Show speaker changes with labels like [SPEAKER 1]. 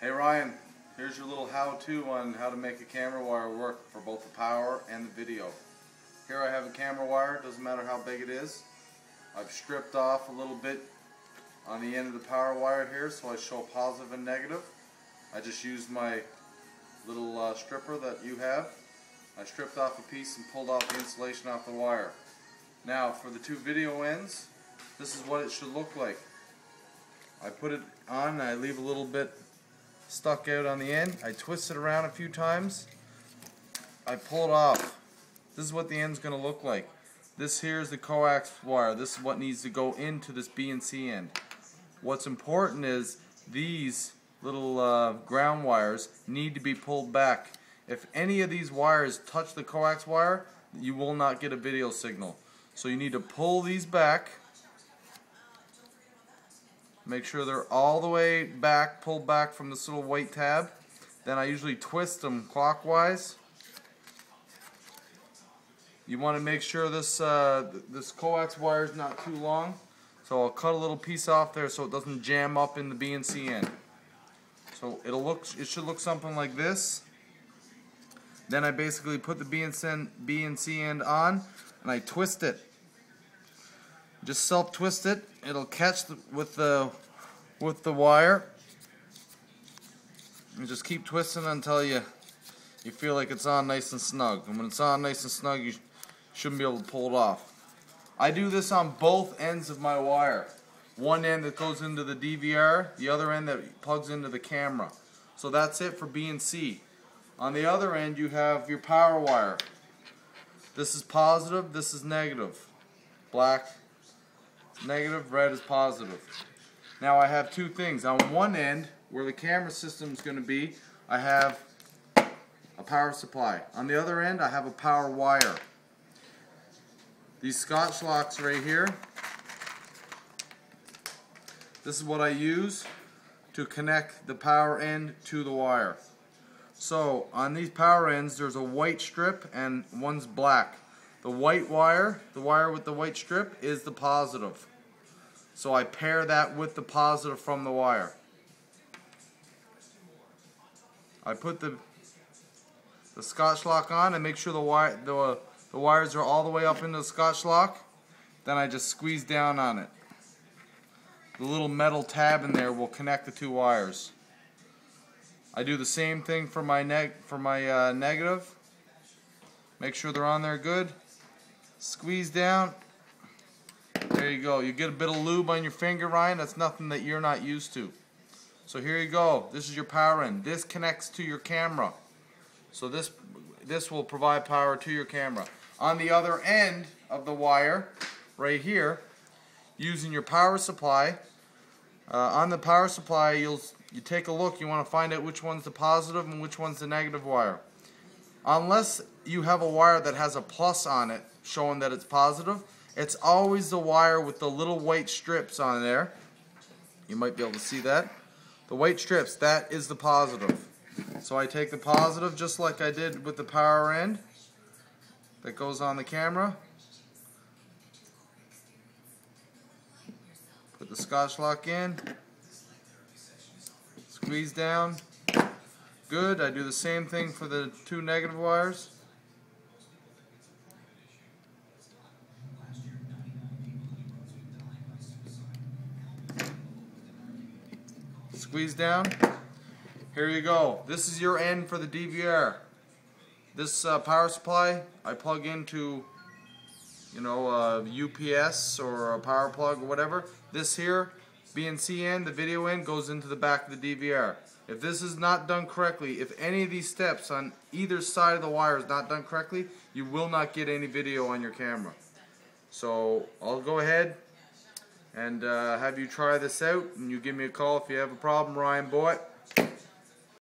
[SPEAKER 1] Hey Ryan, here's your little how-to on how to make a camera wire work for both the power and the video. Here I have a camera wire, doesn't matter how big it is. I've stripped off a little bit on the end of the power wire here so I show positive and negative. I just used my little stripper that you have. I stripped off a piece and pulled off the insulation off the wire. Now for the two video ends, this is what it should look like. I put it on and I leave a little bit stuck out on the end. I twist it around a few times. I pull it off. This is what the end's going to look like. This here is the coax wire. This is what needs to go into this B and C end. What's important is these little ground wires need to be pulled back. If any of these wires touch the coax wire, you will not get a video signal. So you need to pull these back. Make sure they're all the way back, pulled back from this little white tab. Then I usually twist them clockwise. You want to make sure this this coax wire is not too long. So I'll cut a little piece off there so it doesn't jam up in the B and C end. So it should look something like this. Then I basically put the B and C end on and I twist it. Just self-twist it. It'll catch with the wire. And just keep twisting until you feel like it's on nice and snug. And when it's on nice and snug, you shouldn't be able to pull it off. I do this on both ends of my wire. One end that goes into the DVR, the other end that plugs into the camera. So that's it for B and C. On the other end, you have your power wire. This is positive, this is negative. Black negative, red is positive. Now I have two things. On one end, where the camera system is going to be, I have a power supply. On the other end, I have a power wire. These Scotch locks right here, this is what I use to connect the power end to the wire. So on these power ends, there's a white strip and one's black. The white wire, the wire with the white strip, is the positive. So I pair that with the positive from the wire. I put the Scotch lock on and make sure the wires are all the way up into the Scotch lock. Then I just squeeze down on it. The little metal tab in there will connect the two wires. I do the same thing for my negative. Make sure they're on there good. Squeeze down. There you go. You get a bit of lube on your finger, Ryan. That's nothing that you're not used to. So here you go. This is your power end. This connects to your camera. So this will provide power to your camera. On the other end of the wire, right here, using your power supply. On the power supply, you take a look. You want to find out which one's the positive and which one's the negative wire. Unless you have a wire that has a plus on it, showing that it's positive, it's always the wire with the little white strips on there. You might be able to see that. The white strips, that is the positive. So I take the positive just like I did with the power end that goes on the camera. Put the Scotch lock in. Squeeze down. Good. I do the same thing for the two negative wires. Squeeze down. Here you go. This is your end for the DVR. This power supply I plug into, a UPS or a power plug or whatever. This here, B and C end, the video end, goes into the back of the DVR. If this is not done correctly, if any of these steps on either side of the wire is not done correctly, you will not get any video on your camera. So I'll go ahead and have you try this out, and you give me a call if you have a problem, Ryan Boy.